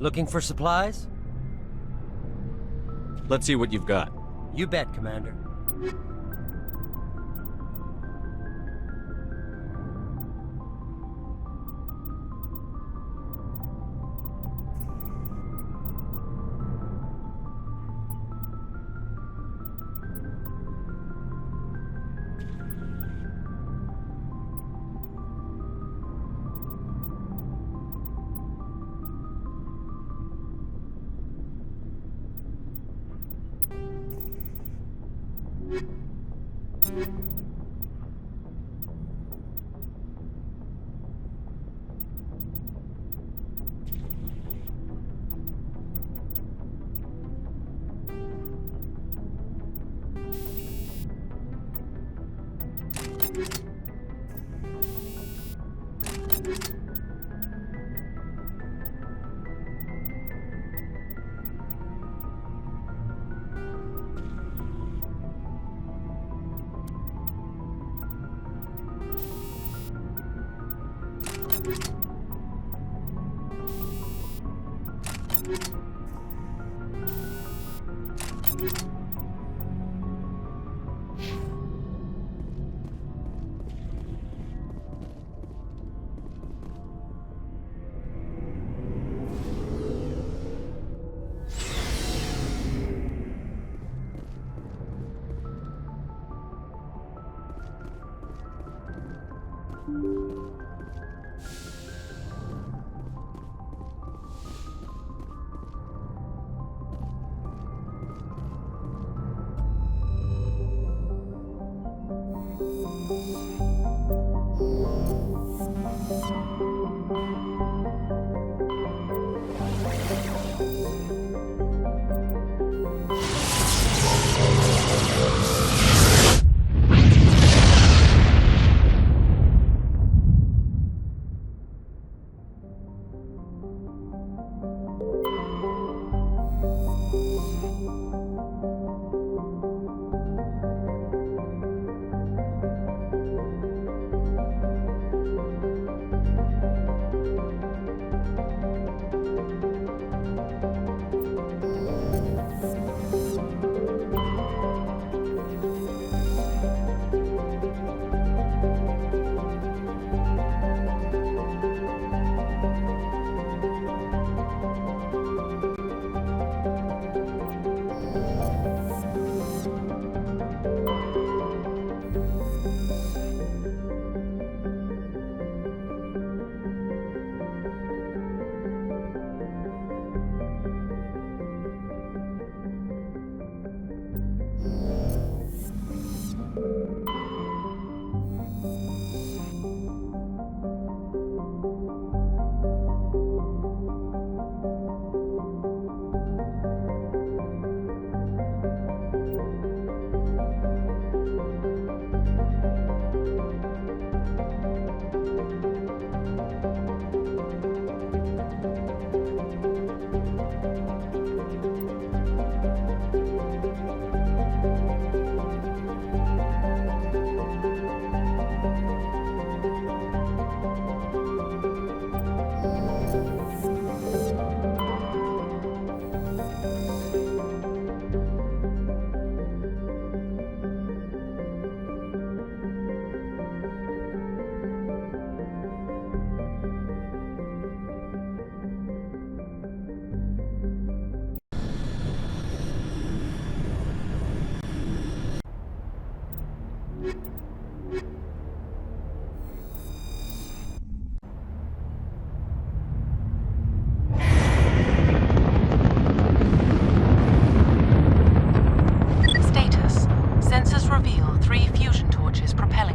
Looking for supplies? Let's see what you've got. You bet, Commander.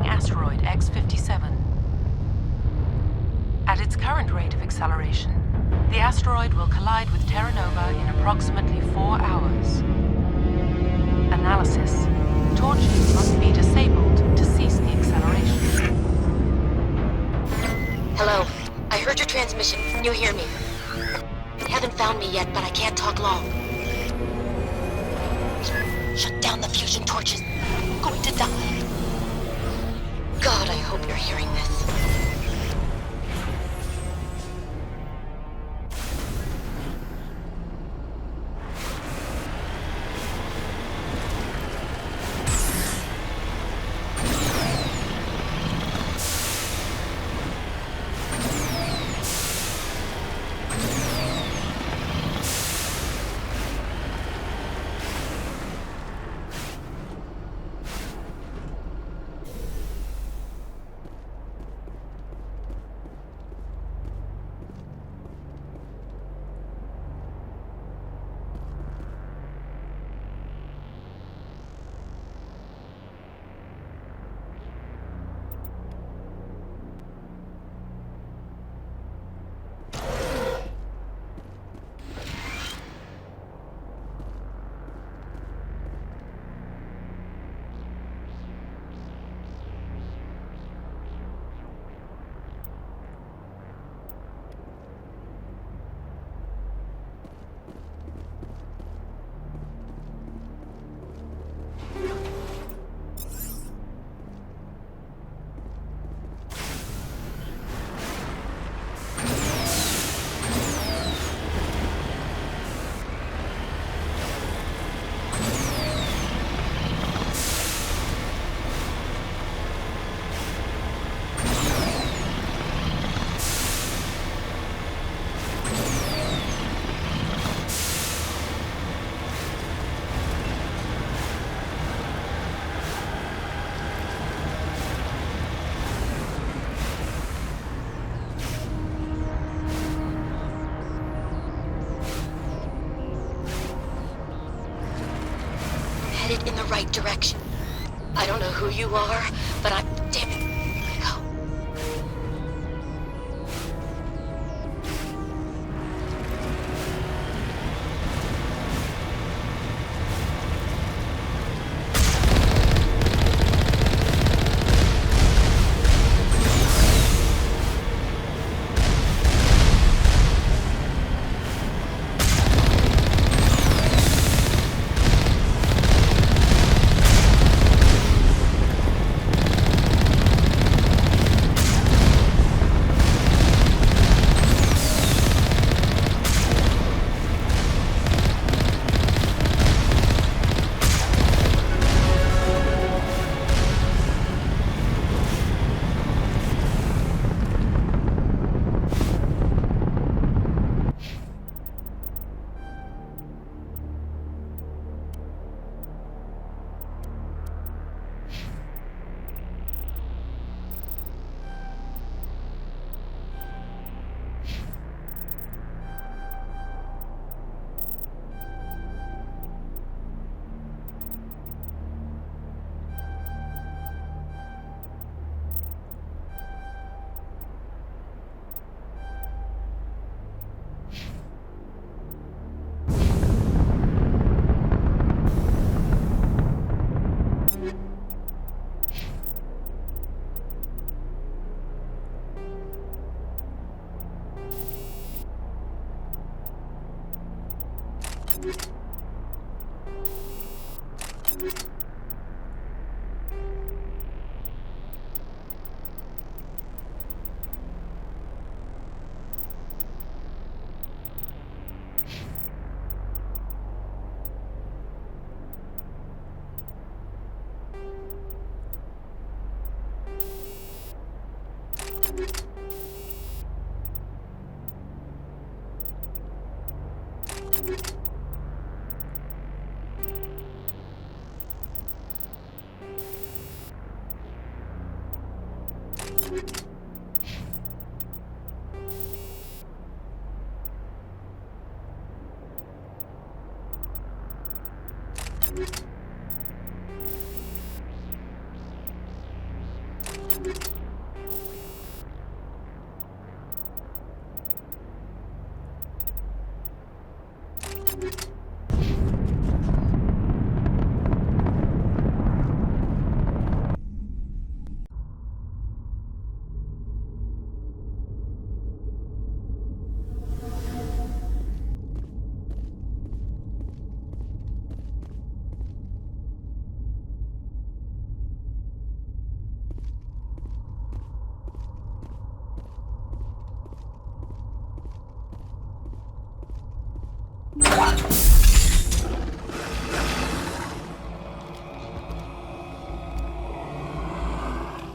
Asteroid X57. At its current rate of acceleration, the asteroid will collide with Terra Nova in approximately 4 hours. Analysis. Torches must be disabled to cease the acceleration. Hello. I heard your transmission. Can you hear me? You haven't found me yet, but I can't talk long. Shut down the fusion torches. I'm going to die. God, I hope you're hearing this. right direction. I don't know who you are, but I'm... Damn it. Go.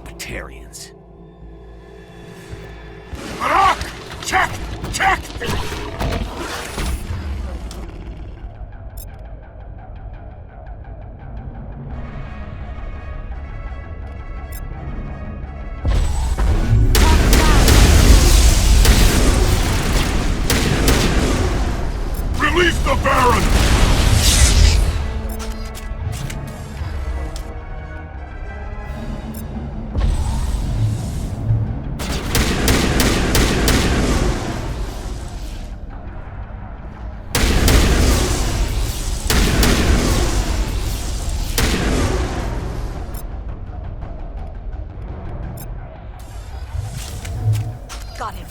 Batarians. Ah! Check! Check! Release the Baron! Got him.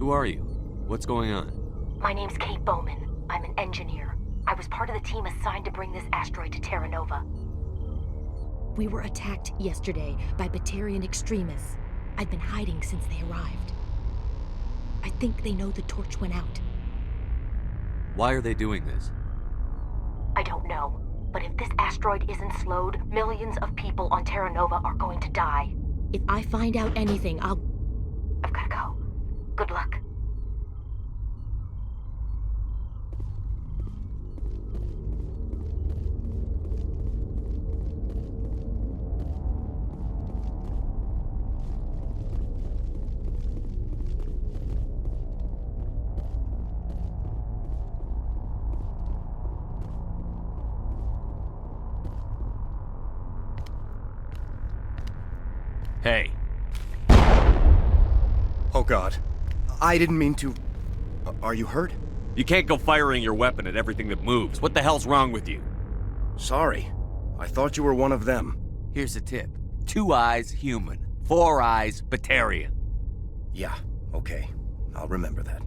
Who are you? What's going on? My name's Kate Bowman. I'm an engineer. I was part of the team assigned to bring this asteroid to Terra Nova. We were attacked yesterday by Batarian extremists. I've been hiding since they arrived. I think they know the torch went out. Why are they doing this? I don't know, but if this asteroid isn't slowed, millions of people on Terra Nova are going to die. If I find out anything, I've gotta go. Good luck. Hey. Oh God. I didn't mean to... Are you hurt? You can't go firing your weapon at everything that moves. What the hell's wrong with you? Sorry. I thought you were one of them. Here's a tip. 2 eyes, human. 4 eyes, Batarian. Yeah, okay. I'll remember that.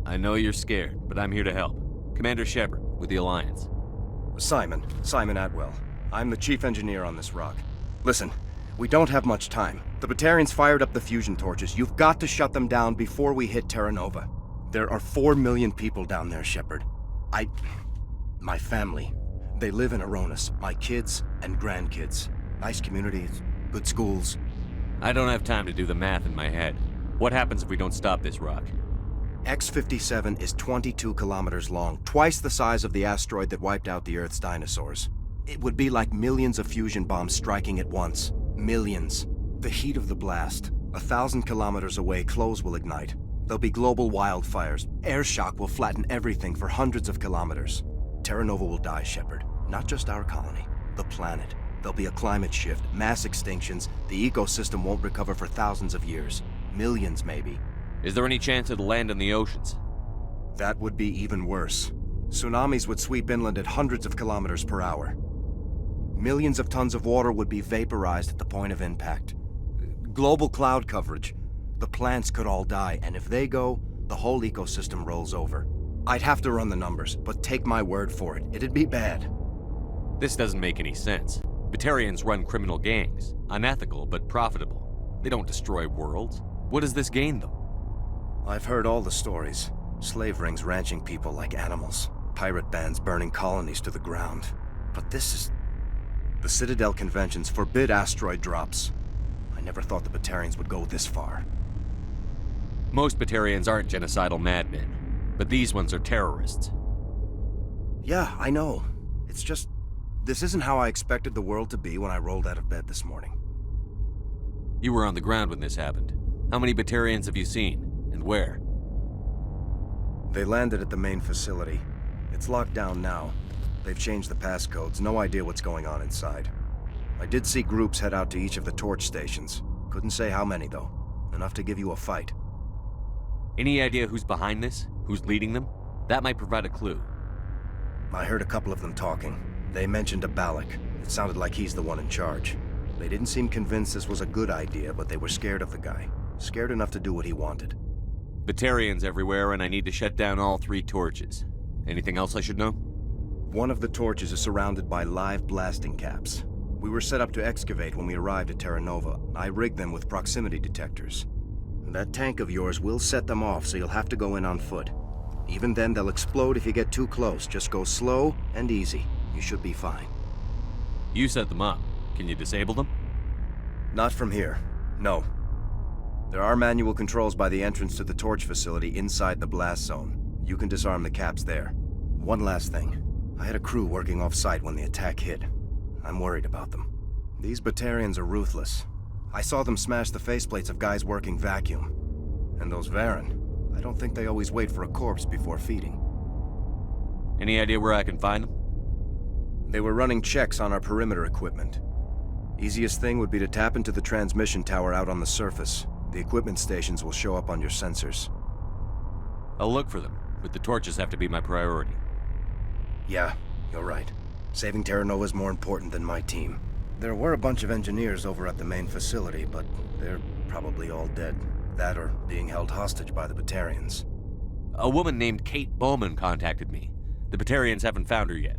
I know you're scared, but I'm here to help. Commander Shepard, with the Alliance. Simon Atwell. I'm the chief engineer on this rock. Listen, we don't have much time. The Batarians fired up the fusion torches. You've got to shut them down before we hit Terra Nova. There are 4 million people down there, Shepard. My family. They live in Aronis. My kids and grandkids. Nice communities, good schools. I don't have time to do the math in my head. What happens if we don't stop this rock? X57 is 22 kilometers long, twice the size of the asteroid that wiped out the Earth's dinosaurs. It would be like millions of fusion bombs striking at once. Millions. The heat of the blast. 1,000 kilometers away, clothes will ignite. There'll be global wildfires. Air shock will flatten everything for hundreds of kilometers. Terra Nova will die, Shepard. Not just our colony. The planet. There'll be a climate shift, mass extinctions. The ecosystem won't recover for thousands of years. Millions, maybe. Is there any chance it'll land in the oceans? That would be even worse. Tsunamis would sweep inland at hundreds of kilometers per hour. Millions of tons of water would be vaporized at the point of impact. Global cloud coverage. The plants could all die, and if they go, the whole ecosystem rolls over. I'd have to run the numbers, but take my word for it, it'd be bad. This doesn't make any sense. Batarians run criminal gangs. Unethical, but profitable. They don't destroy worlds. What does this gain them? I've heard all the stories. Slave rings ranching people like animals. Pirate bands burning colonies to the ground. But this is... The Citadel conventions forbid asteroid drops. I never thought the Batarians would go this far. Most Batarians aren't genocidal madmen, but these ones are terrorists. Yeah, I know. It's just... This isn't how I expected the world to be when I rolled out of bed this morning. You were on the ground when this happened. How many Batarians have you seen? And where? They landed at the main facility. It's locked down now. They've changed the passcodes. No idea what's going on inside. I did see groups head out to each of the torch stations. Couldn't say how many, though. Enough to give you a fight. Any idea who's behind this? Who's leading them? That might provide a clue. I heard a couple of them talking. They mentioned a Balak. It sounded like he's the one in charge. They didn't seem convinced this was a good idea, but they were scared of the guy. Scared enough to do what he wanted. Batarians everywhere, and I need to shut down all 3 torches. Anything else I should know? One of the torches is surrounded by live blasting caps. We were set up to excavate when we arrived at Terra Nova. I rigged them with proximity detectors. That tank of yours will set them off, so you'll have to go in on foot. Even then, they'll explode if you get too close. Just go slow and easy. You should be fine. You set them up. Can you disable them? Not from here. No. There are manual controls by the entrance to the torch facility inside the blast zone. You can disarm the caps there. One last thing. I had a crew working off-site when the attack hit. I'm worried about them. These Batarians are ruthless. I saw them smash the faceplates of guys working vacuum. And those Varen, I don't think they always wait for a corpse before feeding. Any idea where I can find them? They were running checks on our perimeter equipment. Easiest thing would be to tap into the transmission tower out on the surface. The equipment stations will show up on your sensors. I'll look for them, but the torches have to be my priority. Yeah, you're right. Saving Terra Nova is more important than my team. There were a bunch of engineers over at the main facility, but they're probably all dead. That or being held hostage by the Batarians. A woman named Kate Bowman contacted me. The Batarians haven't found her yet.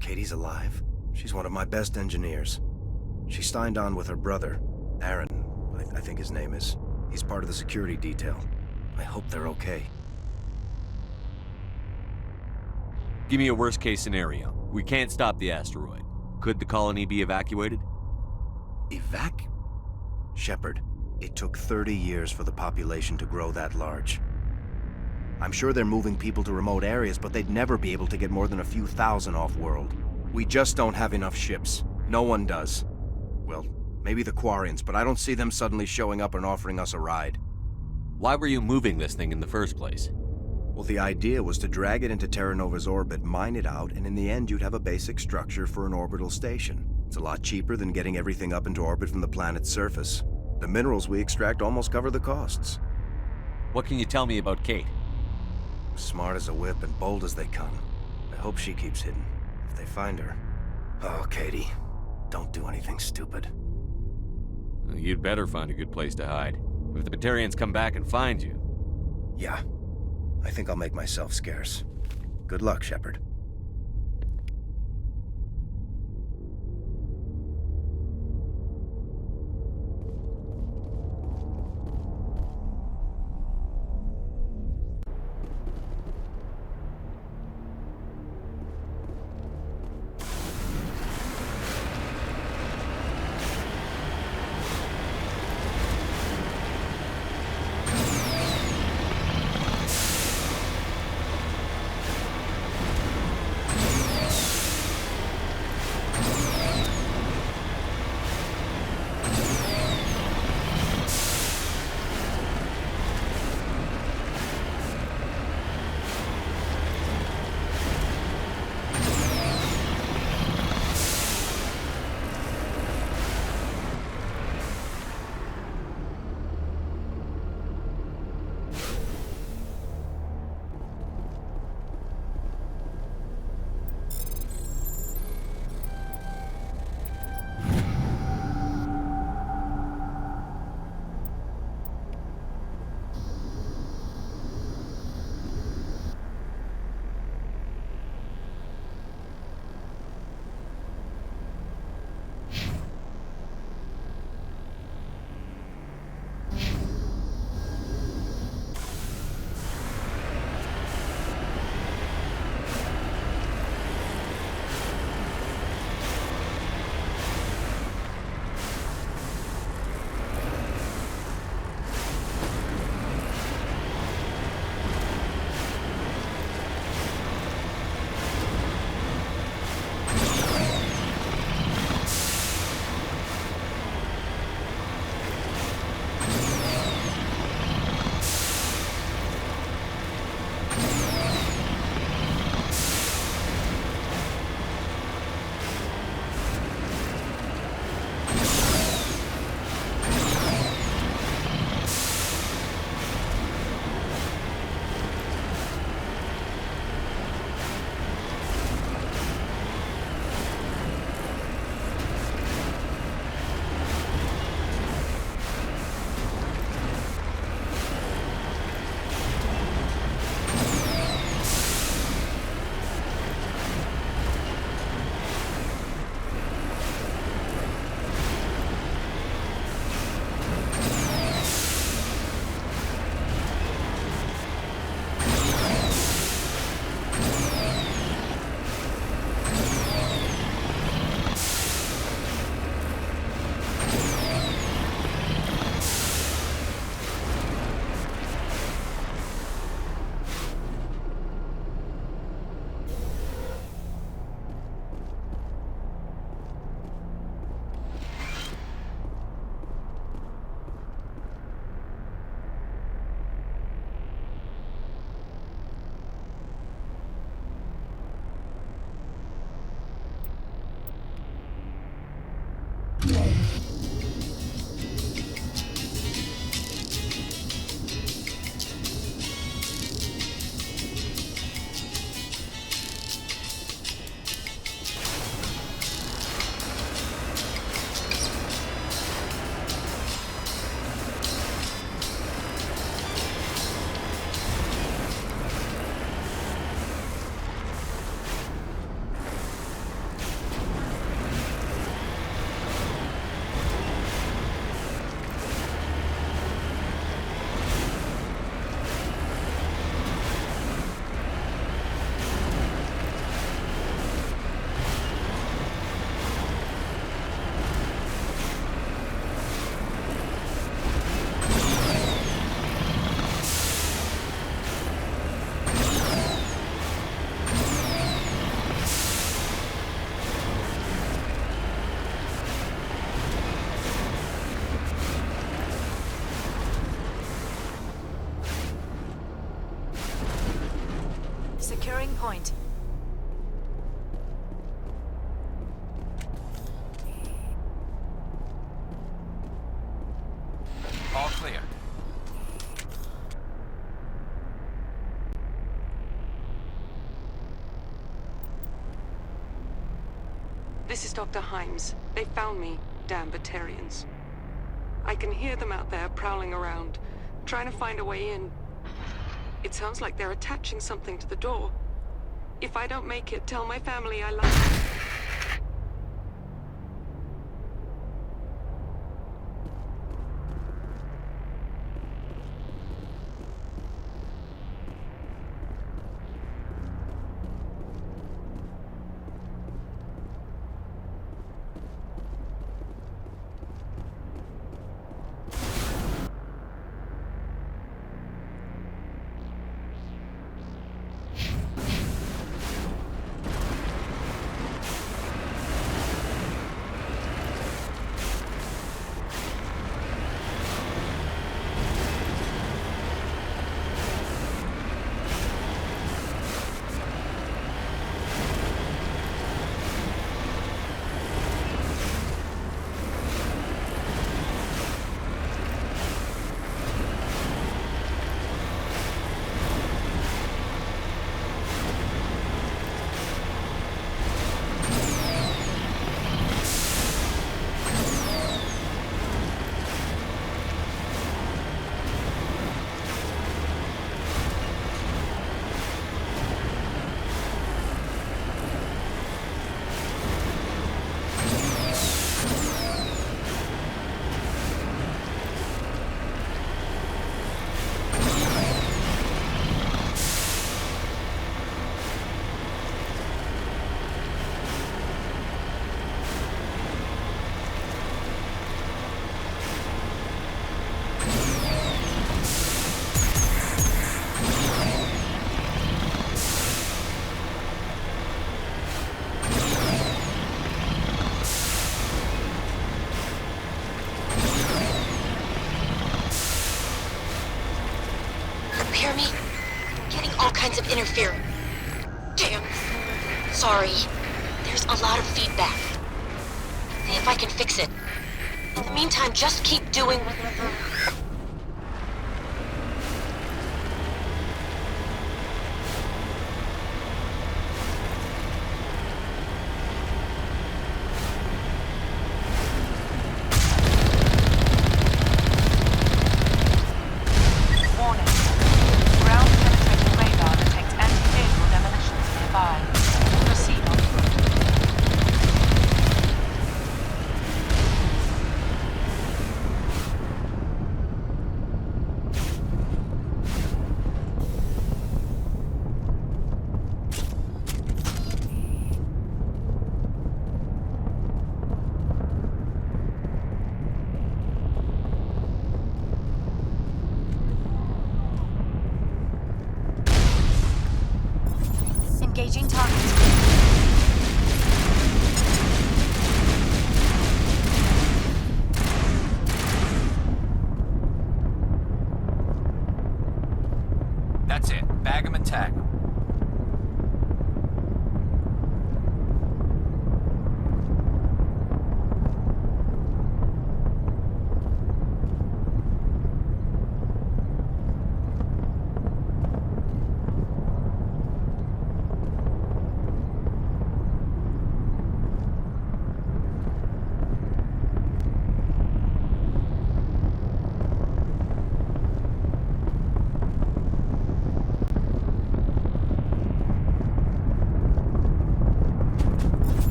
Katie's alive? She's one of my best engineers. She signed on with her brother, Aaron, I think his name is. He's part of the security detail. I hope they're okay. Give me a worst-case scenario. We can't stop the asteroid. Could the colony be evacuated? Shepard, it took 30 years for the population to grow that large. I'm sure they're moving people to remote areas, but they'd never be able to get more than a few thousand off-world. We just don't have enough ships. No one does. Well, maybe the Quarians, but I don't see them suddenly showing up and offering us a ride. Why were you moving this thing in the first place? Well, the idea was to drag it into Terra Nova's orbit, mine it out, and in the end you'd have a basic structure for an orbital station. It's a lot cheaper than getting everything up into orbit from the planet's surface. The minerals we extract almost cover the costs. What can you tell me about Kate? Smart as a whip and bold as they come. I hope she keeps hidden, if they find her. Oh, Katie, don't do anything stupid. You'd better find a good place to hide. If the Batarians come back and find you... Yeah, I think I'll make myself scarce. Good luck, Shepard. Securing point. All clear. This is Dr. Himes. They found me, damn Batarians. I can hear them out there prowling around, trying to find a way in. It sounds like they're attaching something to the door. If I don't make it, tell my family I love them. Hear me? Getting all kinds of interference. Damn. Sorry. There's a lot of feedback. See if I can fix it. In the meantime, just keep doing... Warning. Ground-penetrating radar detects anti-vehicle demolitions nearby. Proceed on foot. Engaging target. That's it. Bag 'em and tag 'em.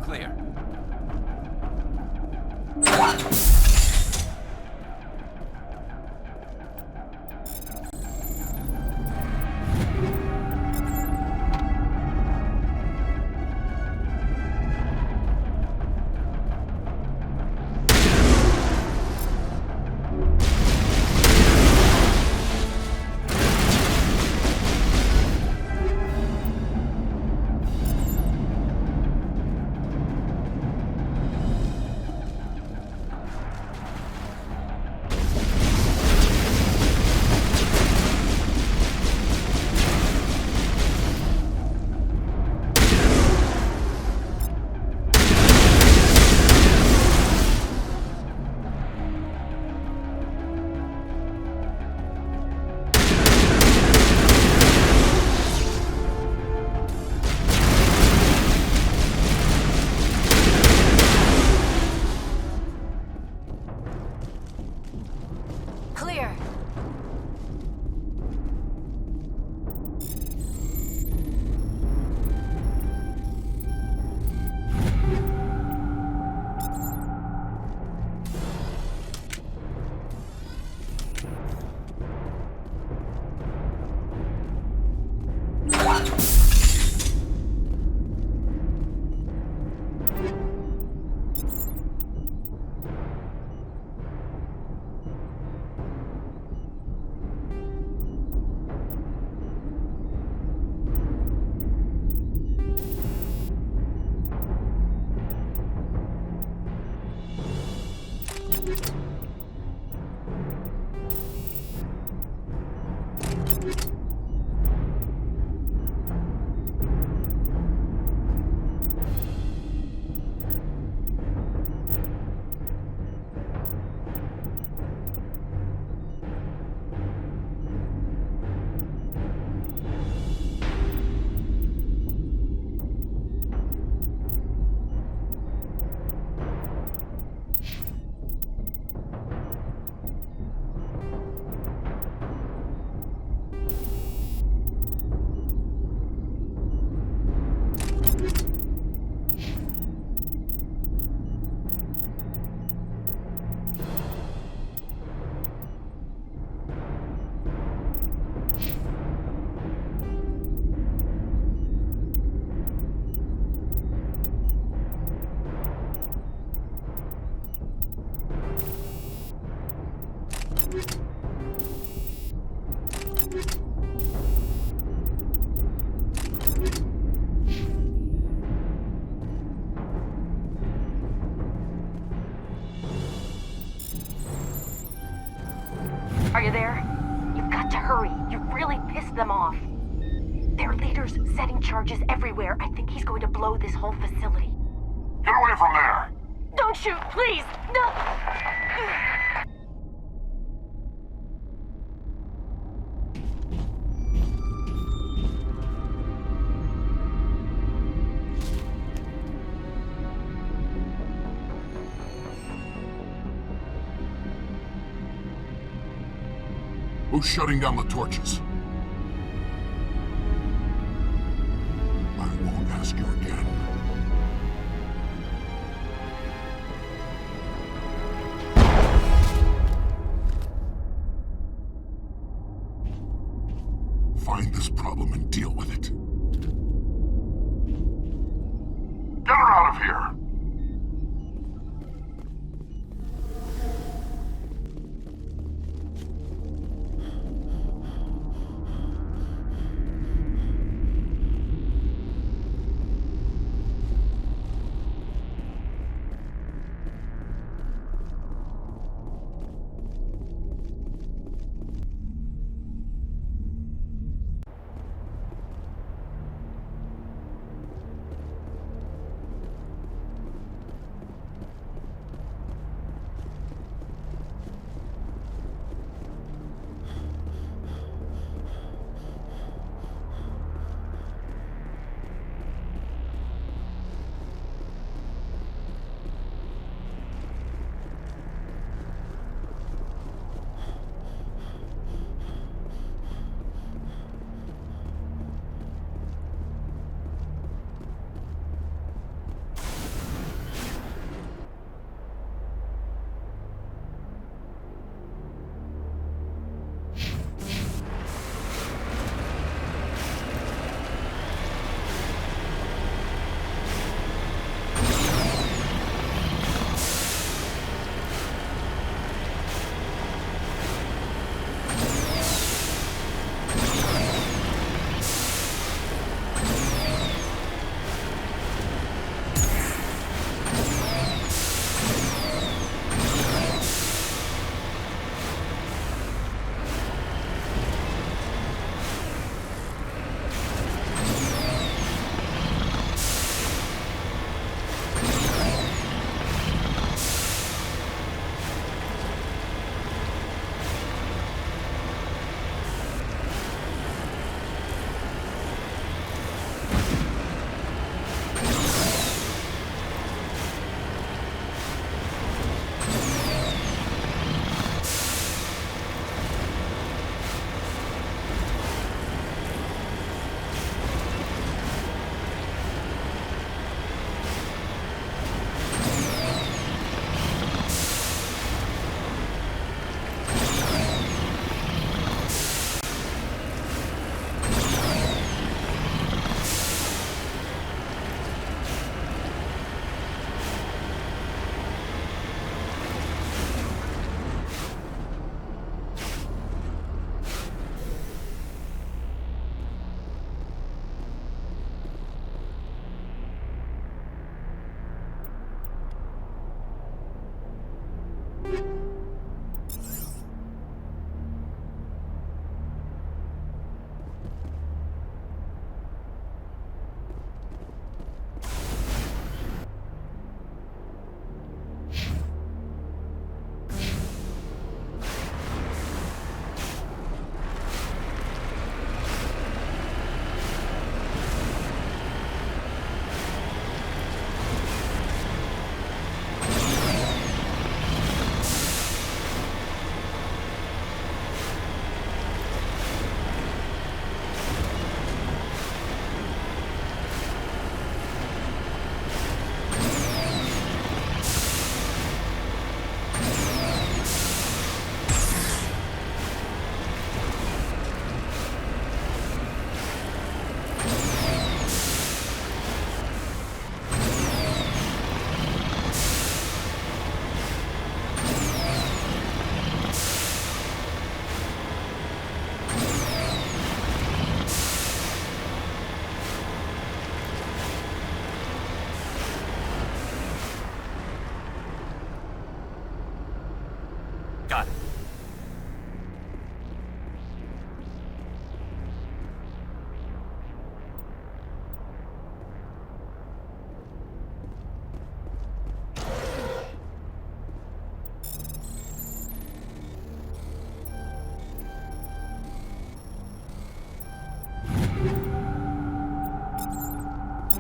clear. Clear. Are you there? You've got to hurry. You've really pissed them off. Their leader's setting charges everywhere. I think he's going to blow this whole facility. Get away from there! Don't shoot, please! No! Who's shutting down the torches? I won't ask you again. Find this problem and deal with it. Get her out of here!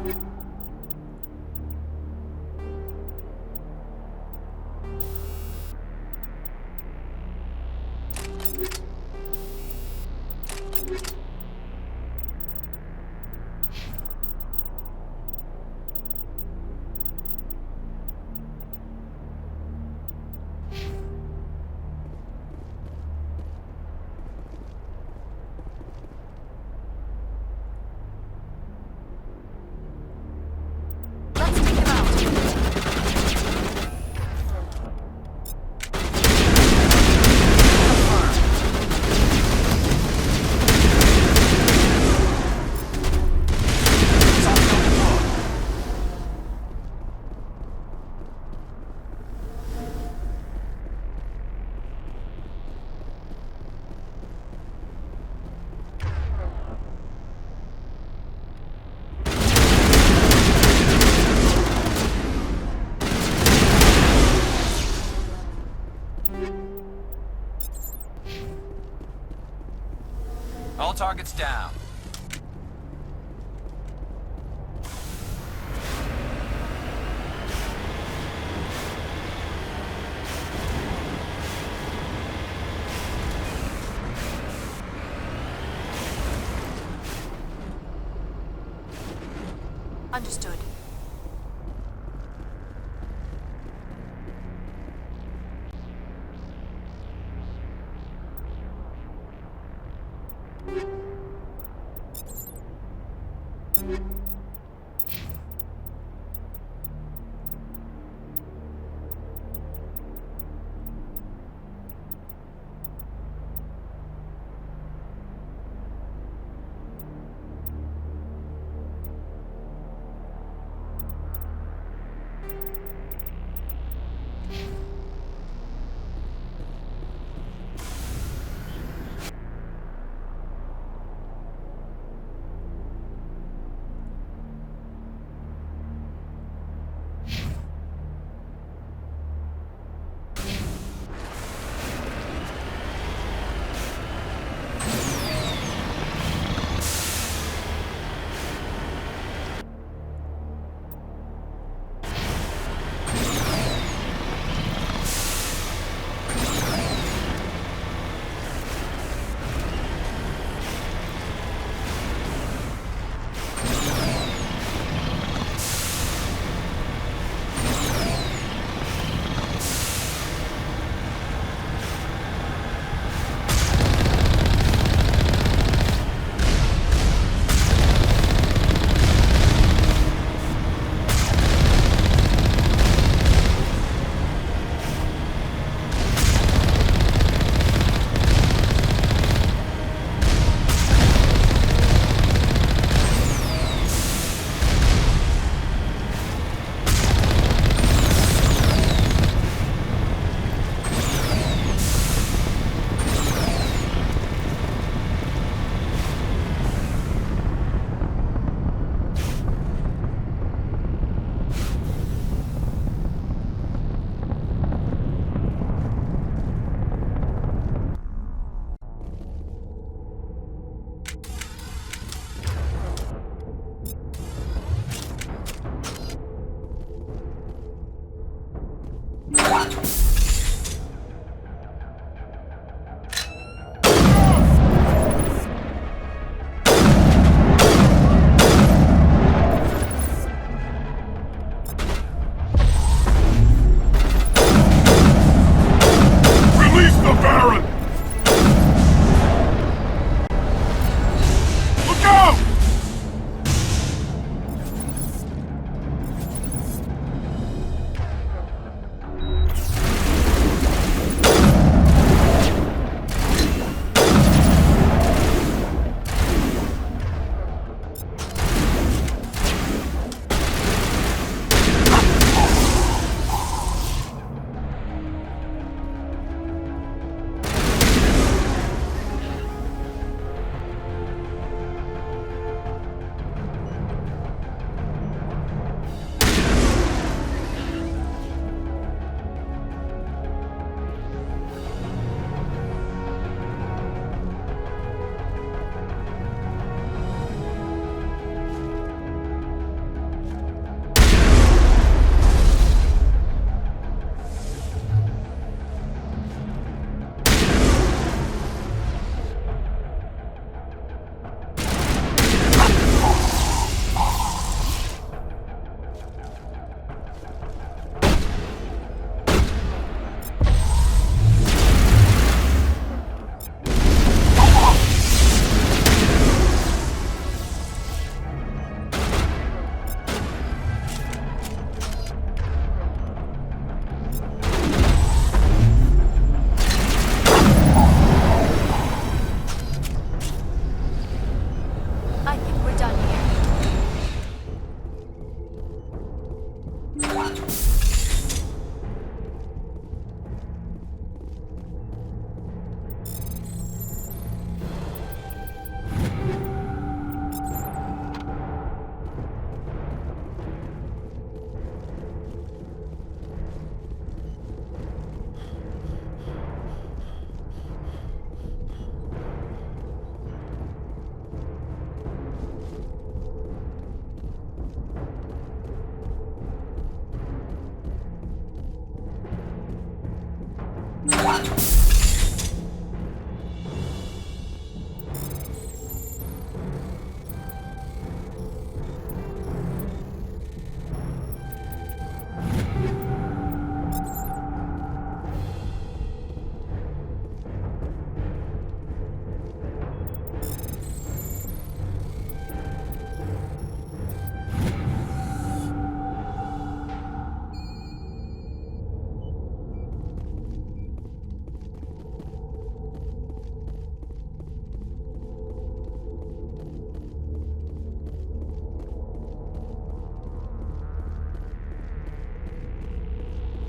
Let's take him out. All targets down. Understood.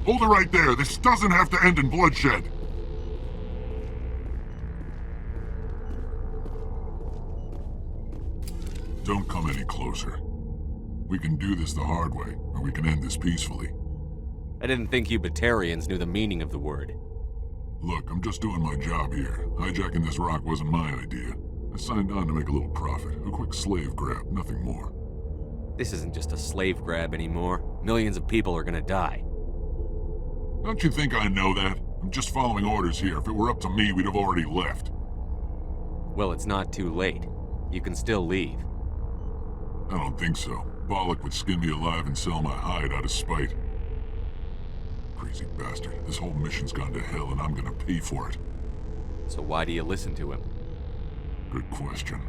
Hold it right there. This doesn't have to end in bloodshed. Don't come any closer. We can do this the hard way, or we can end this peacefully. I didn't think you Batarians knew the meaning of the word. Look, I'm just doing my job here. Hijacking this rock wasn't my idea. I signed on to make a little profit. A quick slave grab, nothing more. This isn't just a slave grab anymore. Millions of people are gonna die. Don't you think I know that? I'm just following orders here. If it were up to me, we'd have already left. Well, it's not too late. You can still leave. I don't think so. Bollock would skin me alive and sell my hide out of spite. Crazy bastard. This whole mission's gone to hell and I'm gonna pay for it. So why do you listen to him? Good question.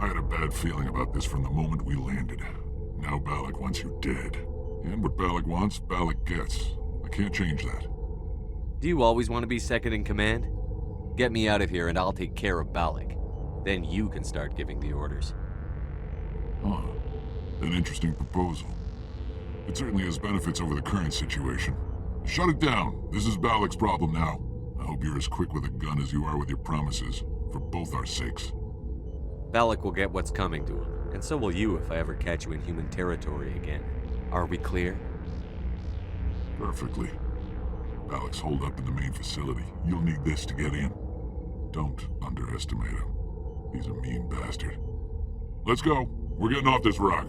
I had a bad feeling about this from the moment we landed. Now Bollock wants you dead. And what Bollock wants, Bollock gets. I can't change that. Do you always want to be second in command? Get me out of here and I'll take care of Balak. Then you can start giving the orders. Huh. An interesting proposal. It certainly has benefits over the current situation. Shut it down. This is Balak's problem now. I hope you're as quick with a gun as you are with your promises, for both our sakes. Balak will get what's coming to him, and so will you if I ever catch you in human territory again. Are we clear? Perfectly. Balak's holed up in the main facility. You'll need this to get in. Don't underestimate him. He's a mean bastard. Let's go. We're getting off this rock.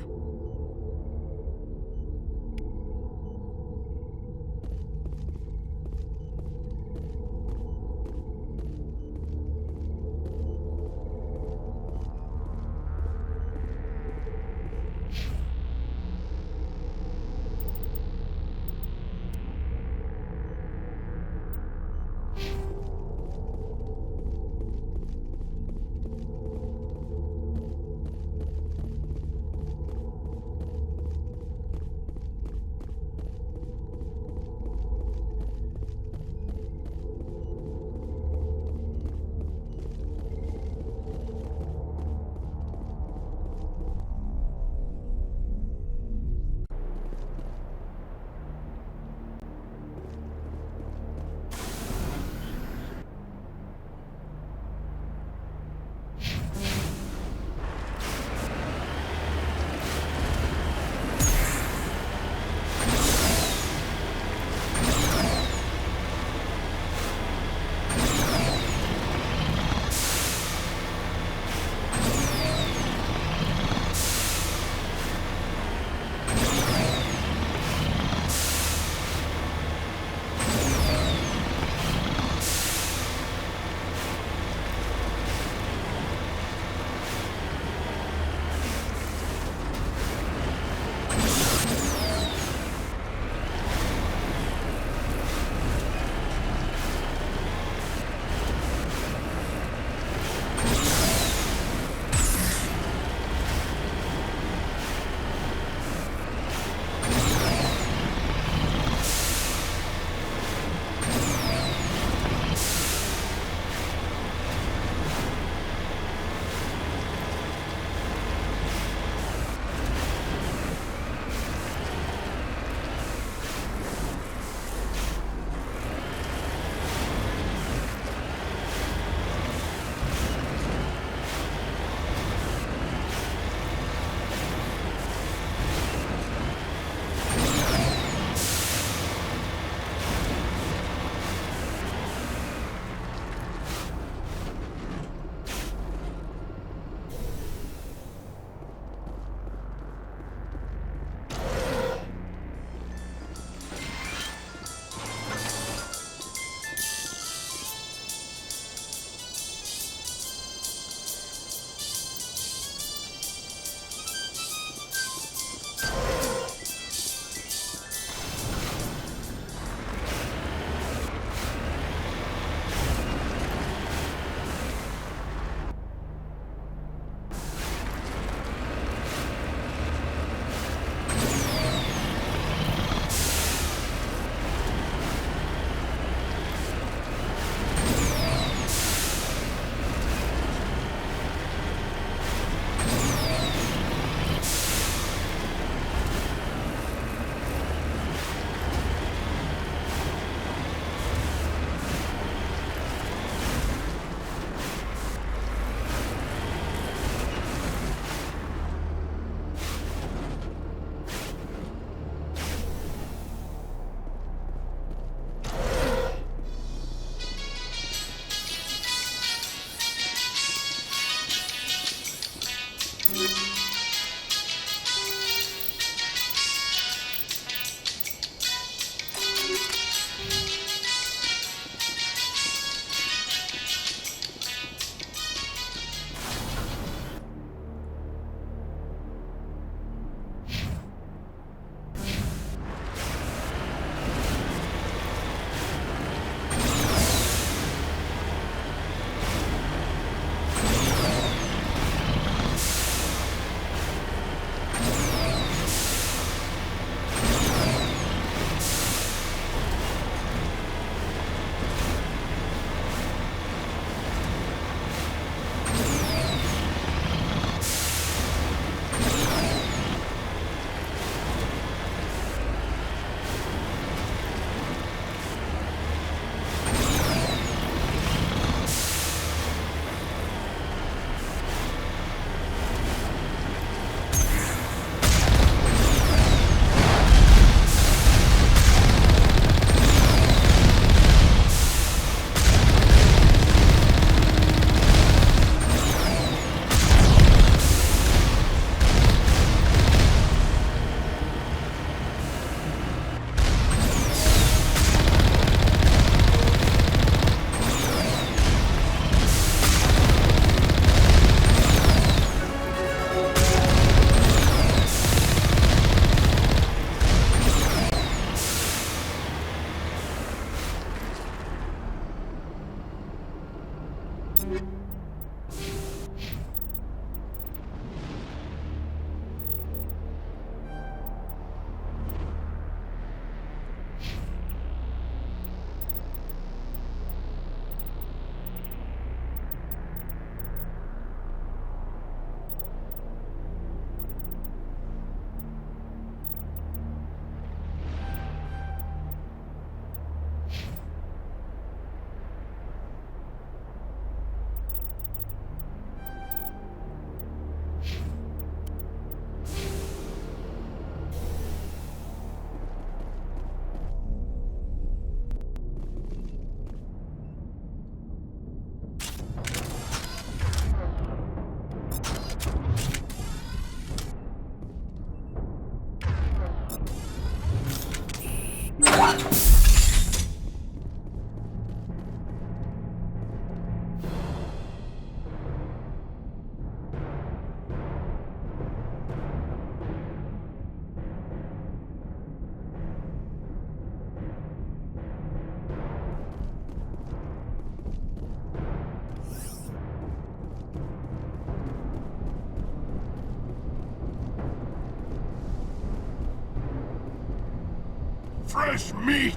Fresh meat!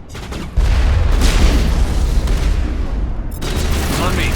On me.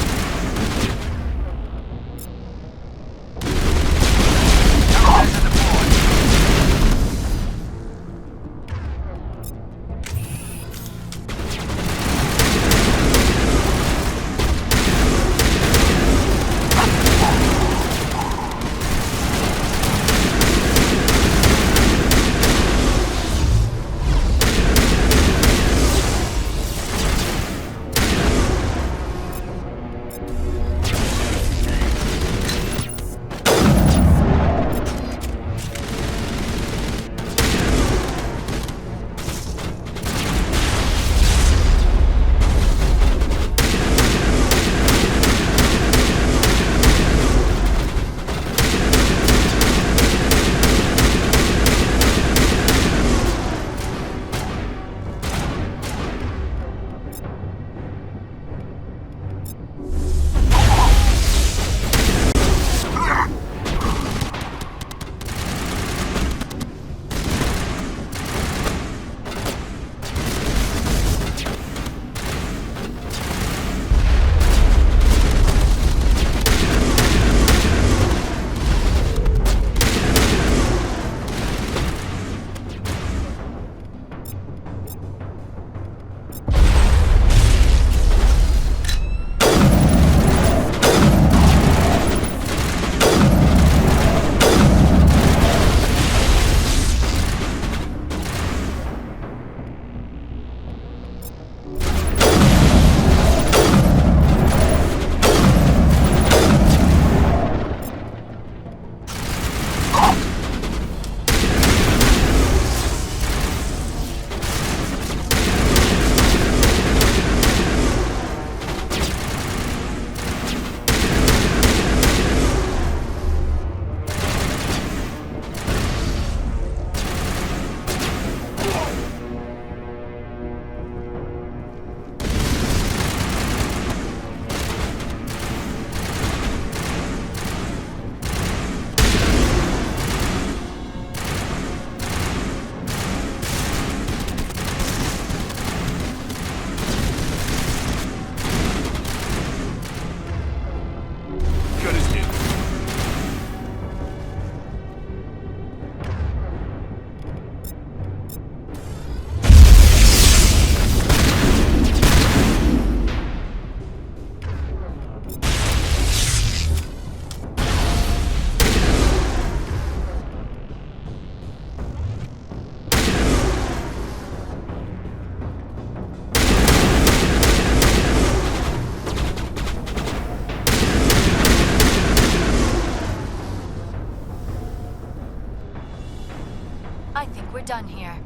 I think we're done here.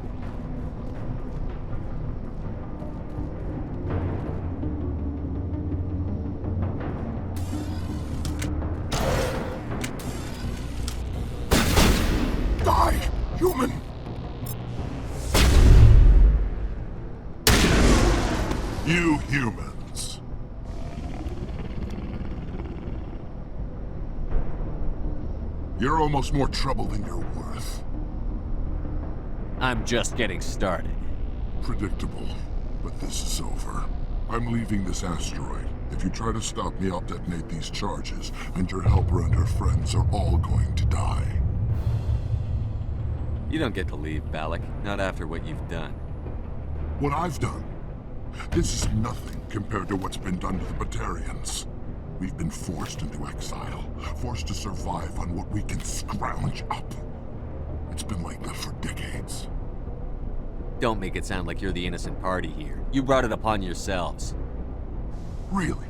Die, human! You humans. You're almost more trouble than you're worth. I'm just getting started. Predictable, but this is over. I'm leaving this asteroid. If you try to stop me, I'll detonate these charges, and your helper and her friends are all going to die. You don't get to leave, Balak. Not after what you've done. What I've done? This is nothing compared to what's been done to the Batarians. We've been forced into exile, forced to survive on what we can scrounge up. It's been like that for decades. Don't make it sound like you're the innocent party here. You brought it upon yourselves. Really?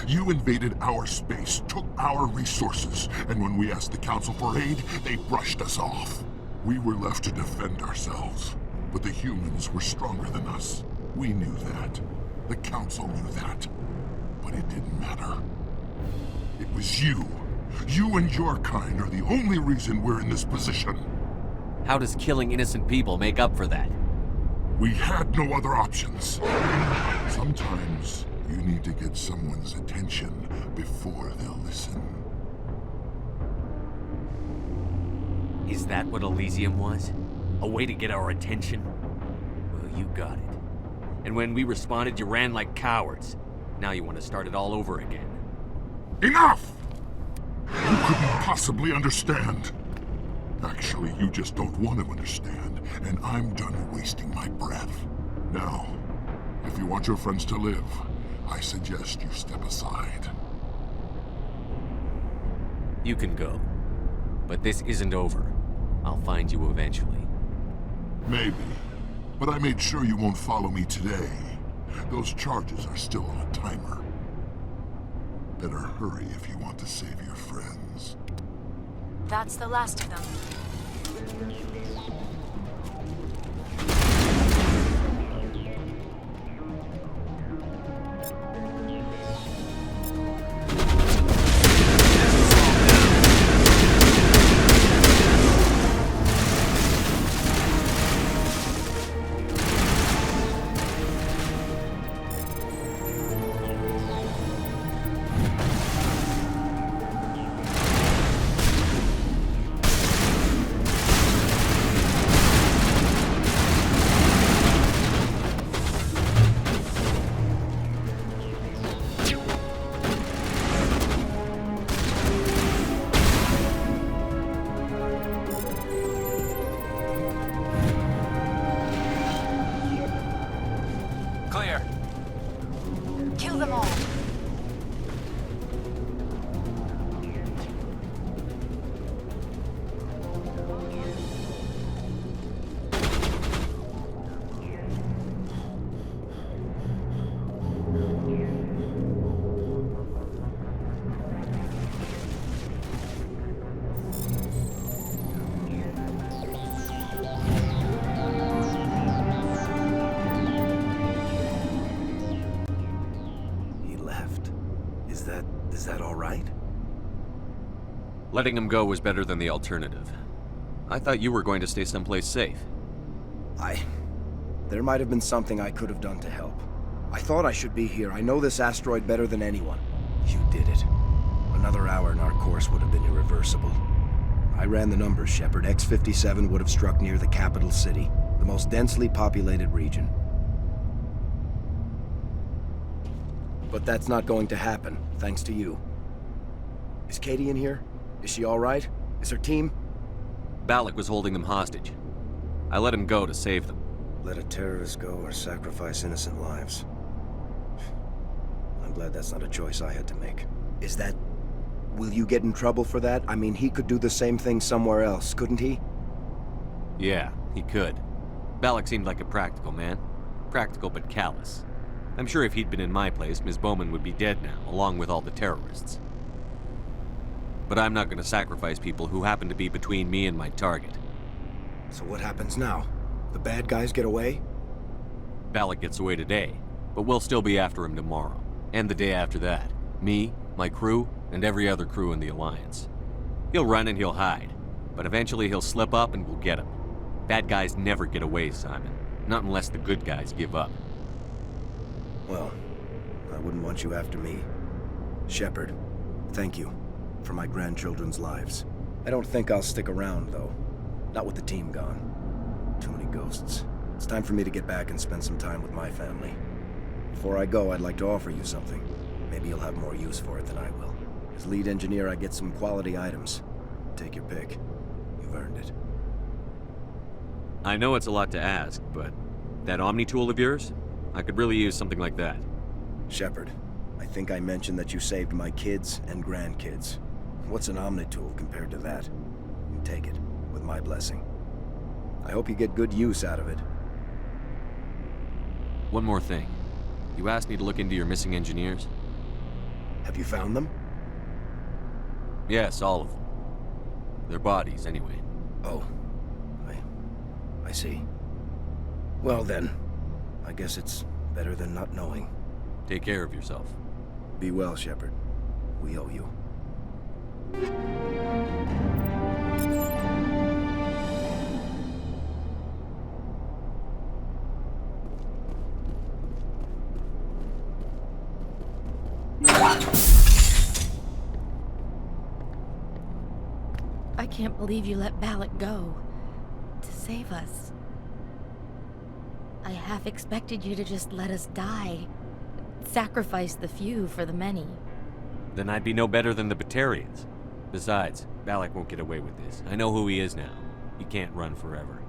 You invaded our space, took our resources, and when we asked the Council for aid, they brushed us off. We were left to defend ourselves. But the humans were stronger than us. We knew that. The Council knew that. But it didn't matter. It was you. You and your kind are the only reason we're in this position. How does killing innocent people make up for that? We had no other options. Sometimes you need to get someone's attention before they'll listen. Is that what Elysium was? A way to get our attention? Well, you got it. And when we responded, you ran like cowards. Now you want to start it all over again. Enough! You couldn't possibly understand. Actually, you just don't want to understand, and I'm done wasting my breath. Now, if you want your friends to live, I suggest you step aside. You can go. But this isn't over. I'll find you eventually. Maybe. But I made sure you won't follow me today. Those charges are still on a timer. Better hurry if you want to save your friends. That's the last of them. Clear. Kill them all. Is that all right? Letting him go was better than the alternative. I thought you were going to stay someplace safe. There might have been something I could have done to help. I thought I should be here. I know this asteroid better than anyone. You did it. Another hour and our course would have been irreversible. I ran the numbers, Shepard. X57 would have struck near the capital city, the most densely populated region. But that's not going to happen, thanks to you. Is Katie in here? Is she all right? Is her team? Balak was holding them hostage. I let him go to save them. Let a terrorist go or sacrifice innocent lives. I'm glad that's not a choice I had to make. Is that... Will you get in trouble for that? I mean, he could do the same thing somewhere else, couldn't he? Yeah, he could. Balak seemed like a practical man. Practical but callous. I'm sure if he'd been in my place, Ms. Bowman would be dead now, along with all the terrorists. But I'm not going to sacrifice people who happen to be between me and my target. So what happens now? The bad guys get away? Balak gets away today, but we'll still be after him tomorrow. And the day after that. Me, my crew, and every other crew in the Alliance. He'll run and he'll hide, but eventually he'll slip up and we'll get him. Bad guys never get away, Simon. Not unless the good guys give up. Well, I wouldn't want you after me. Shepard, thank you for my grandchildren's lives. I don't think I'll stick around, though. Not with the team gone. Too many ghosts. It's time for me to get back and spend some time with my family. Before I go, I'd like to offer you something. Maybe you'll have more use for it than I will. As lead engineer, I get some quality items. Take your pick. You've earned it. I know it's a lot to ask, but that Omni tool of yours? I could really use something like that. Shepard, I think I mentioned that you saved my kids and grandkids. What's an Omni tool compared to that? You take it, with my blessing. I hope you get good use out of it. One more thing. You asked me to look into your missing engineers? Have you found them? Yes, all of them. Their bodies, anyway. Oh. I see. Well then, I guess it's better than not knowing. Take care of yourself. Be well, Shepard. We owe you. I can't believe you let Balak go. To save us. I half expected you to just let us die. Sacrifice the few for the many. Then I'd be no better than the Batarians. Besides, Balak won't get away with this. I know who he is now. He can't run forever.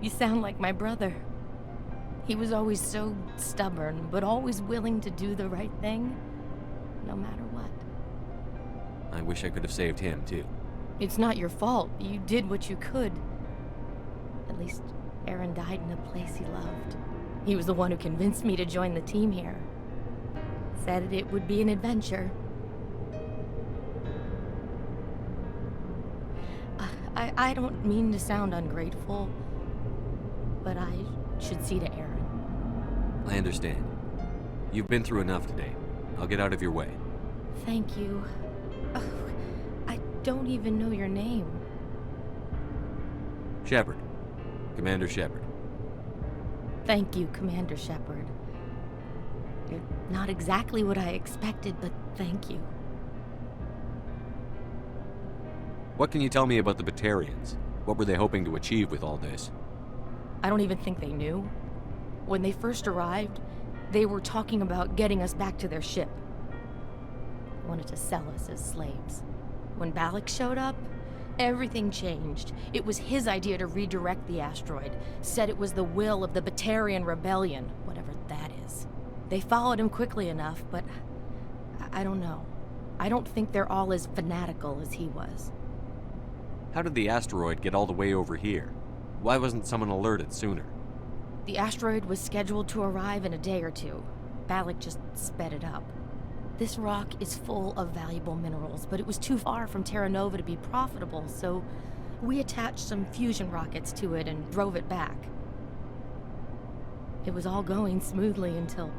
You sound like my brother. He was always so stubborn, but always willing to do the right thing, no matter what. I wish I could have saved him, too. It's not your fault. You did what you could. At least Aaron died in a place he loved. He was the one who convinced me to join the team here. Said it would be an adventure. I don't mean to sound ungrateful, but I should see to Aaron. I understand. You've been through enough today. I'll get out of your way. Thank you. Oh, I don't even know your name. Shepard. Commander Shepard. Thank you, Commander Shepard. You're not exactly what I expected, but thank you. What can you tell me about the Batarians? What were they hoping to achieve with all this? I don't even think they knew. When they first arrived, they were talking about getting us back to their ship. They wanted to sell us as slaves. When Balak showed up, everything changed. It was his idea to redirect the asteroid. Said it was the will of the Batarian Rebellion, whatever that is. They followed him quickly enough, but I don't know. I don't think they're all as fanatical as he was. How did the asteroid get all the way over here? Why wasn't someone alerted sooner? The asteroid was scheduled to arrive in a day or two. Balak just sped it up. This rock is full of valuable minerals, but it was too far from Terra Nova to be profitable, so we attached some fusion rockets to it and drove it back. It was all going smoothly until...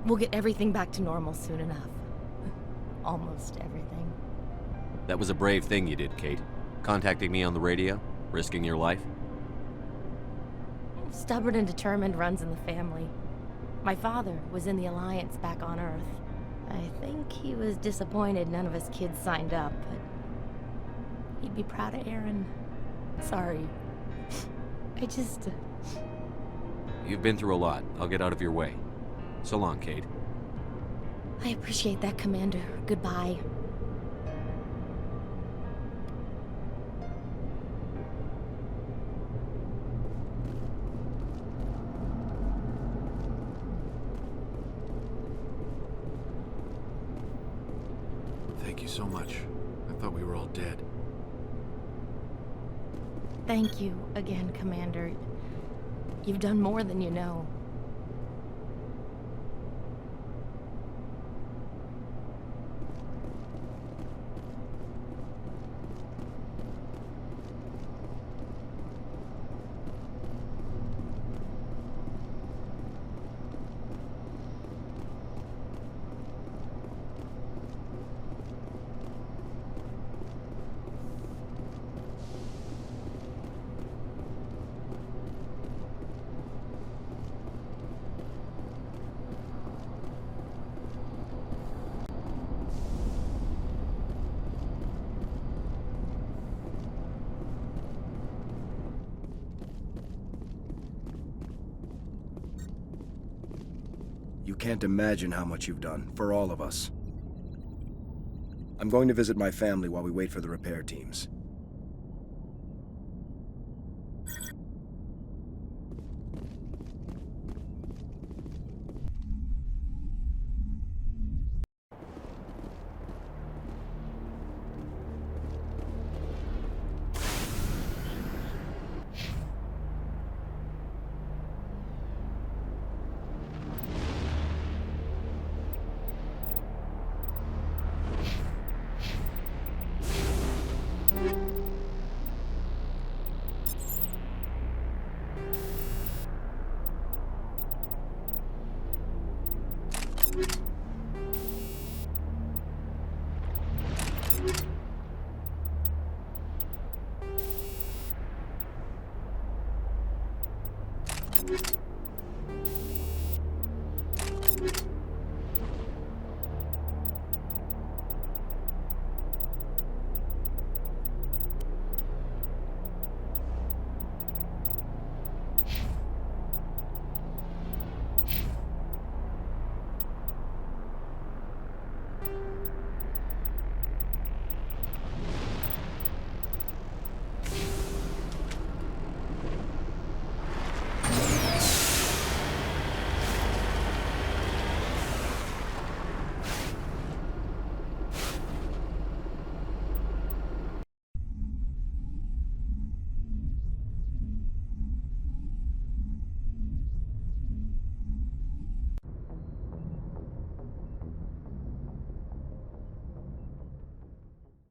We'll get everything back to normal soon enough. Almost everything. That was a brave thing you did, Kate. Contacting me on the radio, risking your life. Stubborn and determined runs in the family. My father was in the Alliance back on Earth. I think he was disappointed none of us kids signed up, but he'd be proud of Aaron. Sorry. I just... You've been through a lot. I'll get out of your way. So long, Kate. I appreciate that, Commander. Goodbye. Thank you so much. I thought we were all dead. Thank you again, Commander. You've done more than you know. You can't imagine how much you've done, for all of us. I'm going to visit my family while we wait for the repair teams.